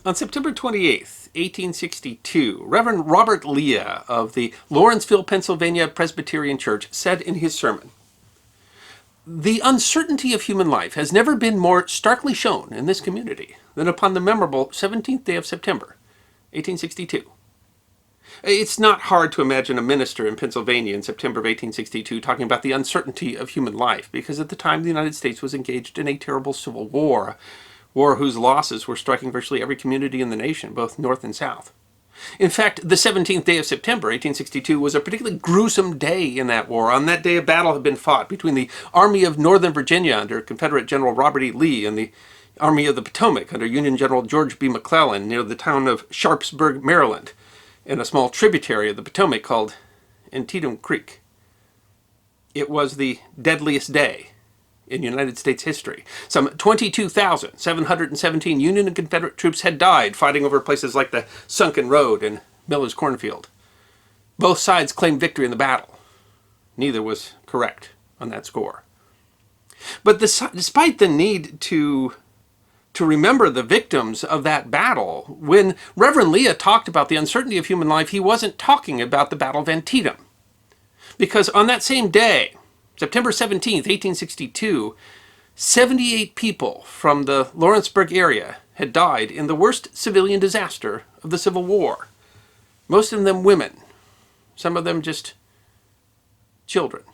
On September 28th, 1862, Reverend Robert Leah of the Lawrenceville, Pennsylvania Presbyterian Church said in his sermon, "The uncertainty of human life has never been more starkly shown in this community than upon the memorable 17th day of September, 1862. It's not hard to imagine a minister in Pennsylvania in September of 1862 talking about the uncertainty of human life, because at the time the United States was engaged in a terrible civil war, war whose losses were striking virtually every community in the nation, both north and south. In fact, the 17th day of September, 1862, was a particularly gruesome day in that war. On that day, a battle had been fought between the Army of Northern Virginia under Confederate General Robert E. Lee and the Army of the Potomac under Union General George B. McClellan near the town of Sharpsburg, Maryland, in a small tributary of the Potomac called Antietam Creek. It was the deadliest day in United States history. Some 22,717 Union and Confederate troops had died fighting over places like the Sunken Road and Miller's Cornfield. Both sides claimed victory in the battle. Neither was correct on that score. But despite the need to remember the victims of that battle, when Reverend Leah talked about the uncertainty of human life, he wasn't talking about the Battle of Antietam. Because on that same day, September 17th, 1862, 78 people from the Lawrenceburg area had died in the worst civilian disaster of the Civil War. Most of them women, some of them just children.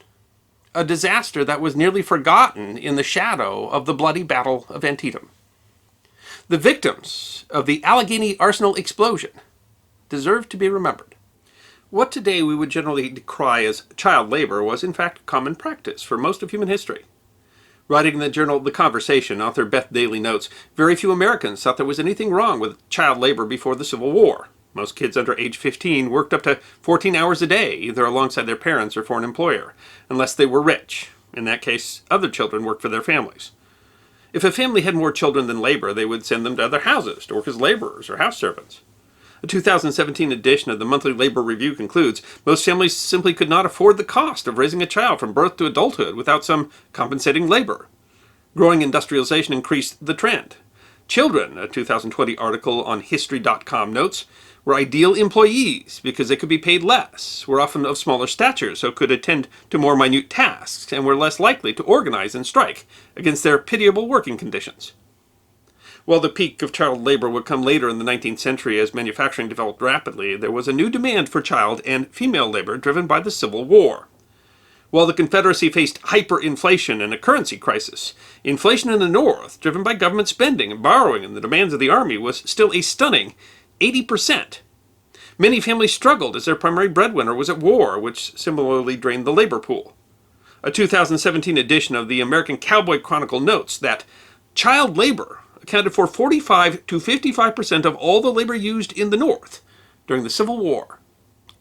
A disaster that was nearly forgotten in the shadow of the bloody Battle of Antietam. The victims of the Allegheny Arsenal explosion deserve to be remembered. What today we would generally decry as child labor was in fact common practice for most of human history. Writing in the journal The Conversation, author Beth Daly notes, very few Americans thought there was anything wrong with child labor before the Civil War. Most kids under age 15 worked up to 14 hours a day, either alongside their parents or for an employer, unless they were rich. In that case, other children worked for their families. If a family had more children than labor, they would send them to other houses to work as laborers or house servants. A 2017 edition of the Monthly Labor Review concludes, most families simply could not afford the cost of raising a child from birth to adulthood without some compensating labor. Growing industrialization increased the trend. Children, a 2020 article on History.com notes, were ideal employees because they could be paid less, were often of smaller stature, so could attend to more minute tasks, and were less likely to organize and strike against their pitiable working conditions. While the peak of child labor would come later in the 19th century as manufacturing developed rapidly, there was a new demand for child and female labor driven by the Civil War. While the Confederacy faced hyperinflation and a currency crisis, inflation in the North, driven by government spending and borrowing and the demands of the Army, was still a stunning 80%. Many families struggled as their primary breadwinner was at war, which similarly drained the labor pool. A 2017 edition of the American Cowboy Chronicle notes that child labor accounted for 45 to 55% of all the labor used in the North during the Civil War.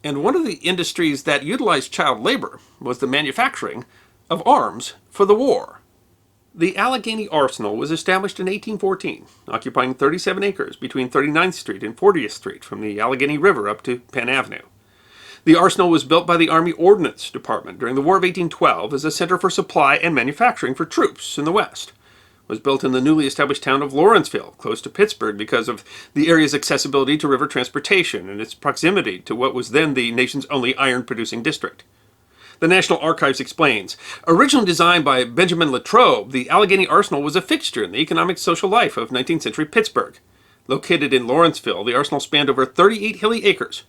And one of the industries that utilized child labor was the manufacturing of arms for the war. The Allegheny Arsenal was established in 1814, occupying 37 acres between 39th Street and 40th Street from the Allegheny River up to Penn Avenue. The arsenal was built by the Army Ordnance Department during the War of 1812 as a center for supply and manufacturing for troops in the West. It was built in the newly established town of Lawrenceville, close to Pittsburgh, because of the area's accessibility to river transportation and its proximity to what was then the nation's only iron-producing district. The National Archives explains, originally designed by Benjamin Latrobe, the Allegheny Arsenal was a fixture in the economic social life of 19th century Pittsburgh. Located in Lawrenceville, the arsenal spanned over 38 hilly acres.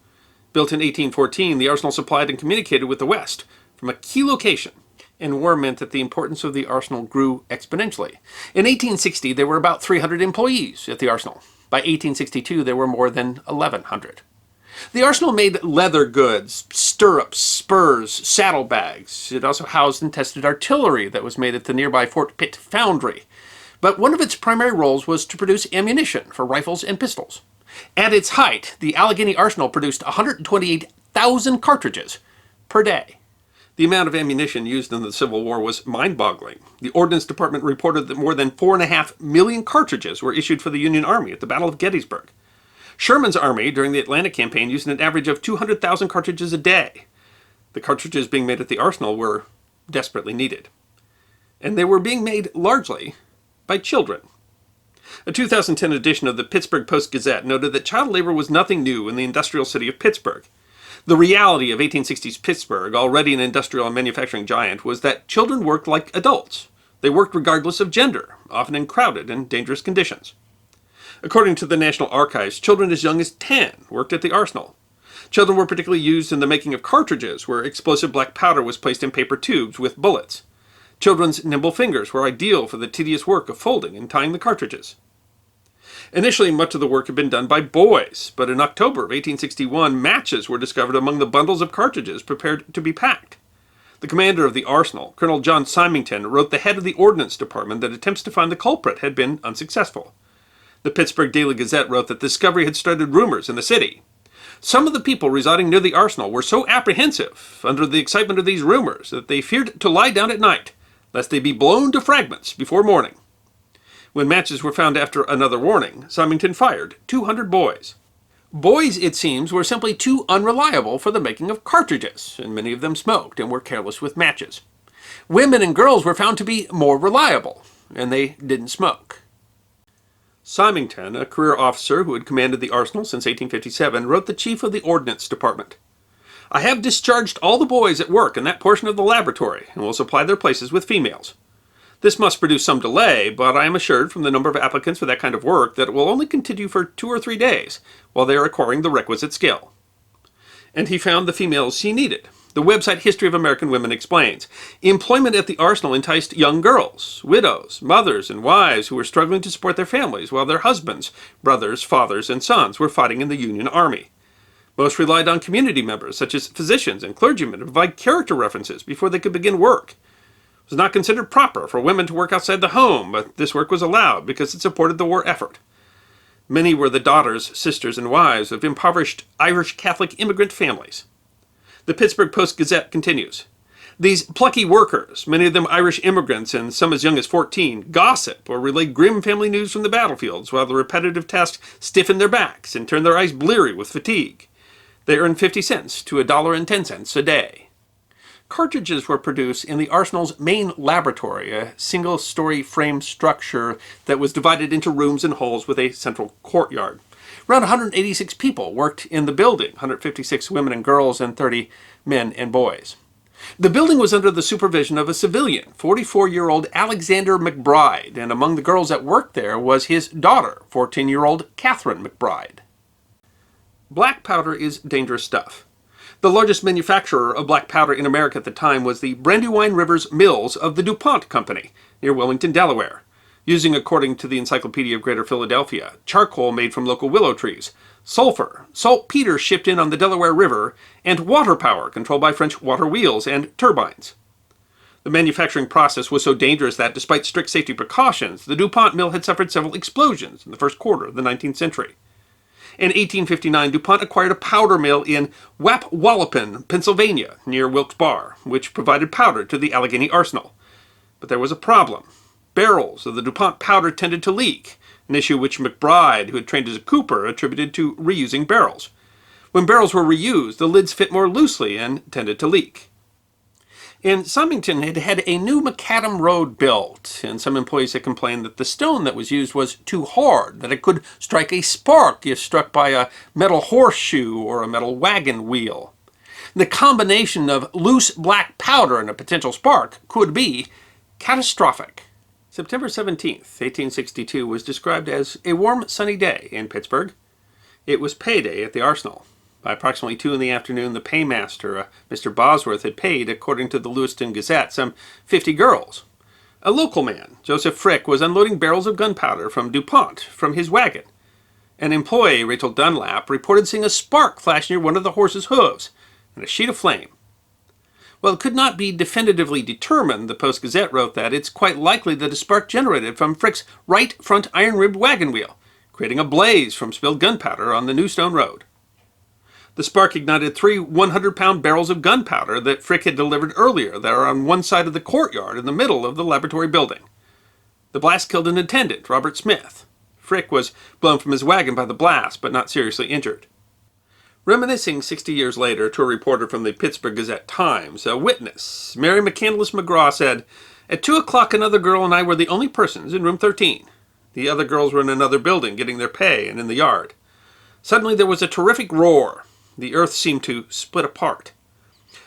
Built in 1814, the arsenal supplied and communicated with the West from a key location, and war meant that the importance of the arsenal grew exponentially. In 1860, there were about 300 employees at the arsenal. By 1862, there were more than 1,100. The arsenal made leather goods, stirrups, spurs, saddlebags. It also housed and tested artillery that was made at the nearby Fort Pitt Foundry. But one of its primary roles was to produce ammunition for rifles and pistols. At its height, the Allegheny Arsenal produced 128,000 cartridges per day. The amount of ammunition used in the Civil War was mind-boggling. The Ordnance Department reported that more than 4.5 million cartridges were issued for the Union Army at the Battle of Gettysburg. Sherman's army during the Atlantic campaign used an average of 200,000 cartridges a day. The cartridges being made at the arsenal were desperately needed. And they were being made largely by children. A 2010 edition of the Pittsburgh Post-Gazette noted that child labor was nothing new in the industrial city of Pittsburgh. The reality of 1860s Pittsburgh, already an industrial and manufacturing giant, was that children worked like adults. They worked regardless of gender, often in crowded and dangerous conditions. According to the National Archives, children as young as 10 worked at the Arsenal. Children were particularly used in the making of cartridges, where explosive black powder was placed in paper tubes with bullets. Children's nimble fingers were ideal for the tedious work of folding and tying the cartridges. Initially, much of the work had been done by boys, but in October of 1861, matches were discovered among the bundles of cartridges prepared to be packed. The commander of the Arsenal, Colonel John Symington, wrote the head of the Ordnance Department that attempts to find the culprit had been unsuccessful. The Pittsburgh Daily Gazette wrote that the discovery had started rumors in the city. Some of the people residing near the Arsenal were so apprehensive under the excitement of these rumors that they feared to lie down at night, lest they be blown to fragments before morning. When matches were found after another warning, Symington fired 200 boys. Boys, it seems, were simply too unreliable for the making of cartridges, and many of them smoked and were careless with matches. Women and girls were found to be more reliable, and they didn't smoke. Symington, a career officer who had commanded the Arsenal since 1857, wrote the chief of the Ordnance Department, "I have discharged all the boys at work in that portion of the laboratory, and will supply their places with females. This must produce some delay, but I am assured from the number of applicants for that kind of work that it will only continue for 2 or 3 days, while they are acquiring the requisite skill." And he found the females he needed. The website History of American Women explains, employment at the Arsenal enticed young girls, widows, mothers, and wives who were struggling to support their families while their husbands, brothers, fathers, and sons were fighting in the Union Army. Most relied on community members, such as physicians and clergymen, to provide character references before they could begin work. It was not considered proper for women to work outside the home, but this work was allowed because it supported the war effort. Many were the daughters, sisters, and wives of impoverished Irish Catholic immigrant families. The Pittsburgh Post-Gazette continues, "These plucky workers, many of them Irish immigrants and some as young as 14, gossip or relay grim family news from the battlefields while the repetitive tasks stiffen their backs and turn their eyes bleary with fatigue. They earn 50 cents to $1.10 a day." Cartridges were produced in the Arsenal's main laboratory, a single-story frame structure that was divided into rooms and halls with a central courtyard. Around 186 people worked in the building, 156 women and girls and 30 men and boys. The building was under the supervision of a civilian, 44-year-old Alexander McBride, and among the girls that worked there was his daughter, 14-year-old Catherine McBride. Black powder is dangerous stuff. The largest manufacturer of black powder in America at the time was the Brandywine Rivers Mills of the DuPont Company, near Wilmington, Delaware, using, according to the Encyclopedia of Greater Philadelphia, charcoal made from local willow trees, sulfur, saltpeter shipped in on the Delaware River, and water power controlled by French water wheels and turbines. The manufacturing process was so dangerous that, despite strict safety precautions, the DuPont mill had suffered several explosions in the first quarter of the 19th century. In 1859, DuPont acquired a powder mill in Wapwallopin, Pennsylvania, near Wilkes-Barre, which provided powder to the Allegheny Arsenal. But there was a problem. Barrels of the DuPont powder tended to leak, an issue which McBride, who had trained as a cooper, attributed to reusing barrels. When barrels were reused, the lids fit more loosely and tended to leak. And Symington had had a new macadam road built, and some employees had complained that the stone that was used was too hard, that it could strike a spark if struck by a metal horseshoe or a metal wagon wheel. The combination of loose black powder and a potential spark could be catastrophic. September 17th, 1862 was described as a warm, sunny day in Pittsburgh. It was payday at the Arsenal. By approximately 2 in the afternoon, the paymaster, Mr. Bosworth, had paid, according to the Lewiston Gazette, some 50 girls. A local man, Joseph Frick, was unloading barrels of gunpowder from DuPont from his wagon. An employee, Rachel Dunlap, reported seeing a spark flash near one of the horse's hooves and a sheet of flame. While it could not be definitively determined, the Post-Gazette wrote that it's quite likely that a spark generated from Frick's right front iron-ribbed wagon wheel, creating a blaze from spilled gunpowder on the New Stone Road. The spark ignited 3 100-pound barrels of gunpowder that Frick had delivered earlier that are on one side of the courtyard in the middle of the laboratory building. The blast killed an attendant, Robert Smith. Frick was blown from his wagon by the blast, but not seriously injured. Reminiscing 60 years later to a reporter from the Pittsburgh Gazette-Times, a witness, Mary McCandless McGraw, said, "At 2 o'clock another girl and I were the only persons in room 13. The other girls were in another building, getting their pay, and in the yard. Suddenly there was a terrific roar. The earth seemed to split apart.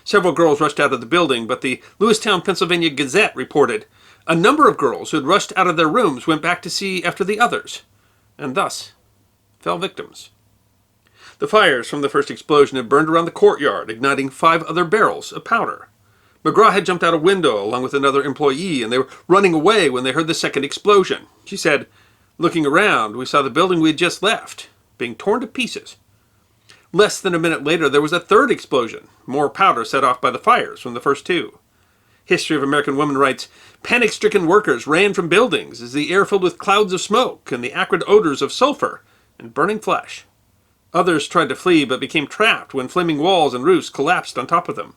Several girls rushed out of the building, but the Lewistown, Pennsylvania Gazette reported, "A number of girls who had rushed out of their rooms went back to see after the others, and thus fell victims." The fires from the first explosion had burned around the courtyard, igniting 5 other barrels of powder. McGraw had jumped out a window along with another employee, and they were running away when they heard the second explosion. She said, "Looking around, we saw the building we had just left being torn to pieces." Less than a minute later, there was a third explosion, more powder set off by the fires from the first 2. History of American Woman writes, "Panic-stricken workers ran from buildings as the air filled with clouds of smoke and the acrid odors of sulfur and burning flesh. Others tried to flee but became trapped when flaming walls and roofs collapsed on top of them."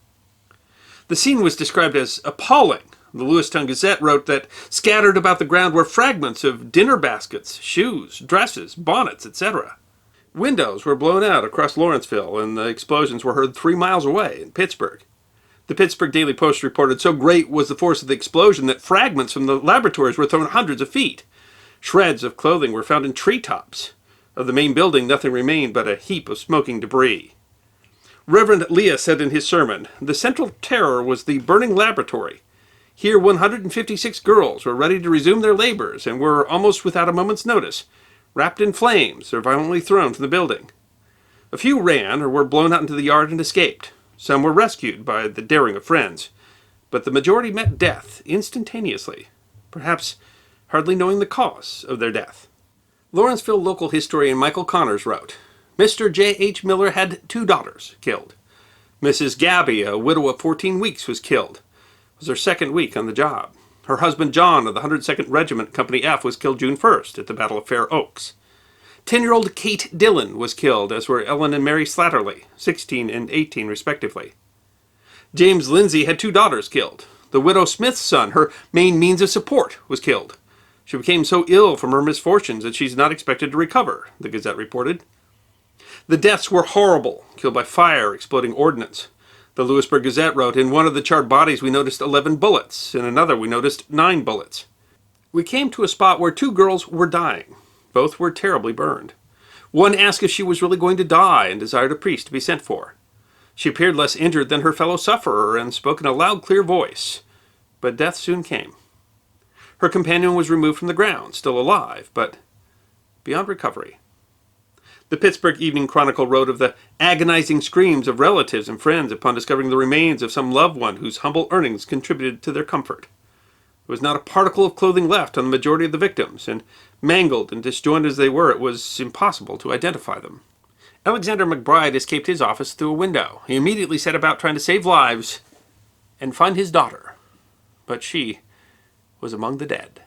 The scene was described as appalling. The Lewistown Gazette wrote that scattered about the ground were fragments of dinner baskets, shoes, dresses, bonnets, etc. Windows were blown out across Lawrenceville, and the explosions were heard 3 miles away in Pittsburgh. The Pittsburgh Daily Post reported so great was the force of the explosion that fragments from the laboratories were thrown hundreds of feet. Shreds of clothing were found in treetops. Of the main building, nothing remained but a heap of smoking debris. Reverend Leah said in his sermon, "The central terror was the burning laboratory. Here 156 girls were ready to resume their labors and were, almost without a moment's notice, wrapped in flames or violently thrown from the building. A few ran or were blown out into the yard and escaped. Some were rescued by the daring of friends, but the majority met death instantaneously, perhaps hardly knowing the cause of their death." Lawrenceville local historian Michael Connors wrote, "Mr. J.H. Miller had 2 daughters killed. Mrs. Gabby, a widow of 14 weeks, was killed. It was her second week on the job. Her husband John of the 102nd Regiment, Company F, was killed June 1st at the Battle of Fair Oaks. 10-year-old Kate Dillon was killed, as were Ellen and Mary Slatterly, 16 and 18 respectively. James Lindsay had 2 daughters killed. The widow Smith's son, her main means of support, was killed. She became so ill from her misfortunes that she's not expected to recover," the Gazette reported. The deaths were horrible, killed by fire, exploding ordnance. The Lewisburg Gazette wrote, "In one of the charred bodies we noticed 11 bullets. In another we noticed 9 bullets. We came to a spot where 2 girls were dying. Both were terribly burned. One asked if she was really going to die and desired a priest to be sent for. She appeared less injured than her fellow sufferer and spoke in a loud, clear voice. But death soon came. Her companion was removed from the ground, still alive, but beyond recovery." The Pittsburgh Evening Chronicle wrote of the agonizing screams of relatives and friends upon discovering the remains of some loved one whose humble earnings contributed to their comfort. There was not a particle of clothing left on the majority of the victims, and mangled and disjointed as they were, it was impossible to identify them. Alexander McBride escaped his office through a window. He immediately set about trying to save lives and find his daughter, but she was among the dead.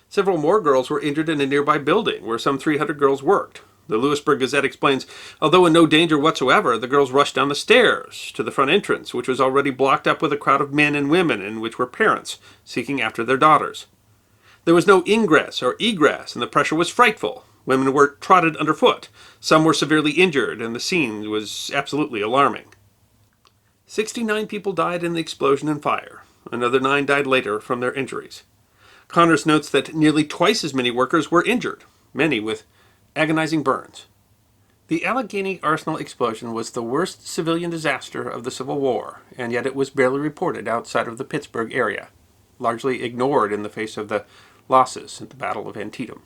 Several more girls were injured in a nearby building where some 300 girls worked. The Lewisburg Gazette explains, although in no danger whatsoever, the girls rushed down the stairs to the front entrance, which was already blocked up with a crowd of men and women, in which were parents seeking after their daughters. There was no ingress or egress, and the pressure was frightful. Women were trotted underfoot. Some were severely injured, and the scene was absolutely alarming. 69 people died in the explosion and fire. Another 9 died later from their injuries. Connors notes that nearly twice as many workers were injured, many with agonizing burns. The Allegheny Arsenal explosion was the worst civilian disaster of the Civil War, and yet it was barely reported outside of the Pittsburgh area, largely ignored in the face of the losses at the Battle of Antietam.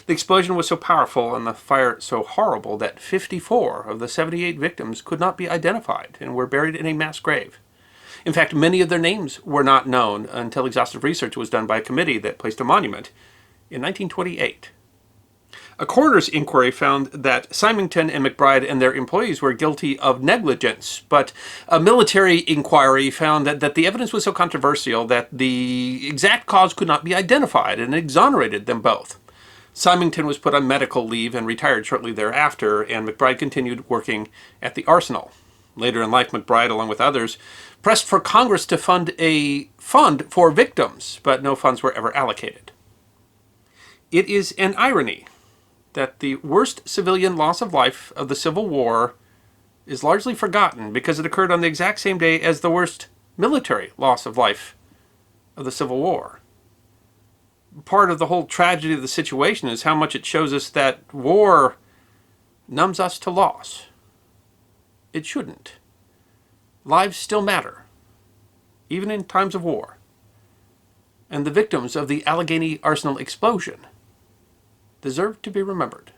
The explosion was so powerful and the fire so horrible that 54 of the 78 victims could not be identified and were buried in a mass grave. In fact, many of their names were not known until exhaustive research was done by a committee that placed a monument in 1928. A coroner's inquiry found that Symington and McBride and their employees were guilty of negligence, but a military inquiry found that the evidence was so controversial that the exact cause could not be identified and exonerated them both. Symington was put on medical leave and retired shortly thereafter, and McBride continued working at the Arsenal. Later in life, McBride, along with others, pressed for Congress to fund a fund for victims, but no funds were ever allocated. It is an irony that the worst civilian loss of life of the Civil War is largely forgotten because it occurred on the exact same day as the worst military loss of life of the Civil War. part of the whole tragedy of the situation is how much it shows us that war numbs us to loss. It shouldn't. Lives still matter, even in times of war. And the victims of the Allegheny Arsenal explosion deserve to be remembered.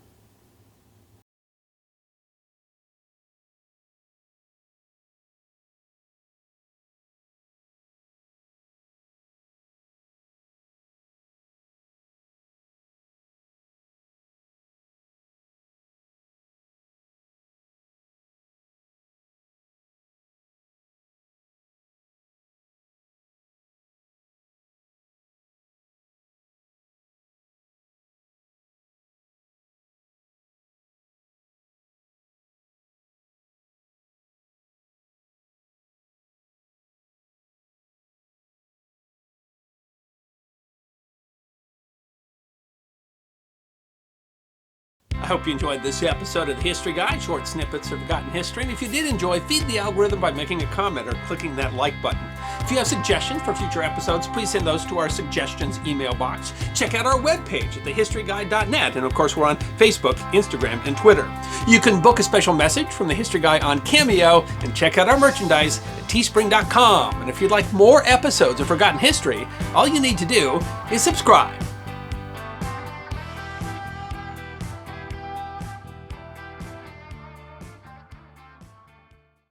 I hope you enjoyed this episode of the History Guide, short snippets of forgotten history. And if you did enjoy, feed the algorithm by making a comment or clicking that like button. If you have suggestions for future episodes, please send those to our suggestions email box. Check out our webpage at thehistoryguide.net. And of course, we're on Facebook, Instagram, and Twitter. You can book a special message from the History Guy on Cameo and check out our merchandise at teespring.com. And if you'd like more episodes of Forgotten History, all you need to do is subscribe.